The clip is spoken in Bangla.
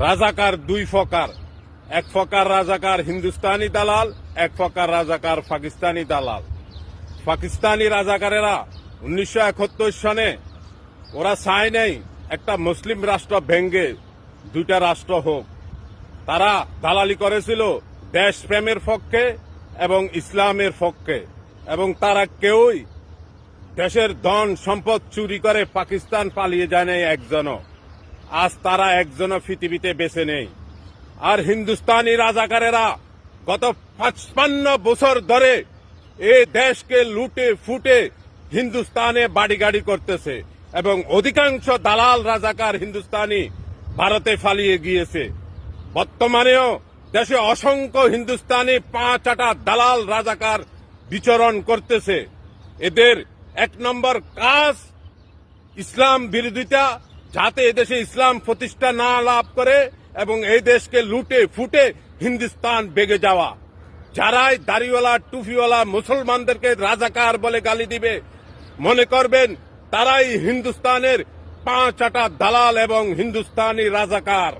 রাজাকার দুই প্রকার, এক প্রকার রাজাকার হিন্দুস্তানি দালাল, এক প্রকার রাজাকার পাকিস্তানি দালাল। পাকিস্তানি রাজাকারেরা 1971 সনে ওরা চায় নাই একটা মুসলিম রাষ্ট্র ভেঙ্গে দুইটা রাষ্ট্র হোক। তারা দালালি করেছিল দেশপ্রেমের পক্ষে এবং ইসলামের পক্ষে, এবং তারা কেউই দেশের ধন সম্পদ চুরি করে পাকিস্তান পালিয়ে যায় নাই একজনও। আজ তারা একজনও পৃথিবীতে বেঁচে নেই। আর হিন্দুস্তানি রাজাকারেরা গত 55 বছর ধরে এই দেশকে লুটে ফুটে হিন্দুস্তানে বাড়িগাড়ি করতেছে, এবং অধিকাংশ দালাল রাজাকার হিন্দুস্তানি ভারতে পালিয়ে গিয়েছে। বর্তমানেও দেশে অসংখ্য হিন্দুস্তানি 5-8টা দালাল রাজাকার বিচরণ করতেছে। এদের এক নম্বর কাজ ইসলাম বিরোধিতা, যাতে এদেশে ইসলাম প্রতিষ্ঠা না লাভ করে এবং এই দেশকে লুটে ফুটে হিন্দুস্তান বেগে যাওয়া। যারাই দাড়িওয়ালা টুপিওয়ালা মুসলমানদেরকে রাজাকার বলে গালি দিবে, মনে করবেন তারাই হিন্দুস্তানের 5-8টা দালাল এবং হিন্দুস্তানি রাজাকার।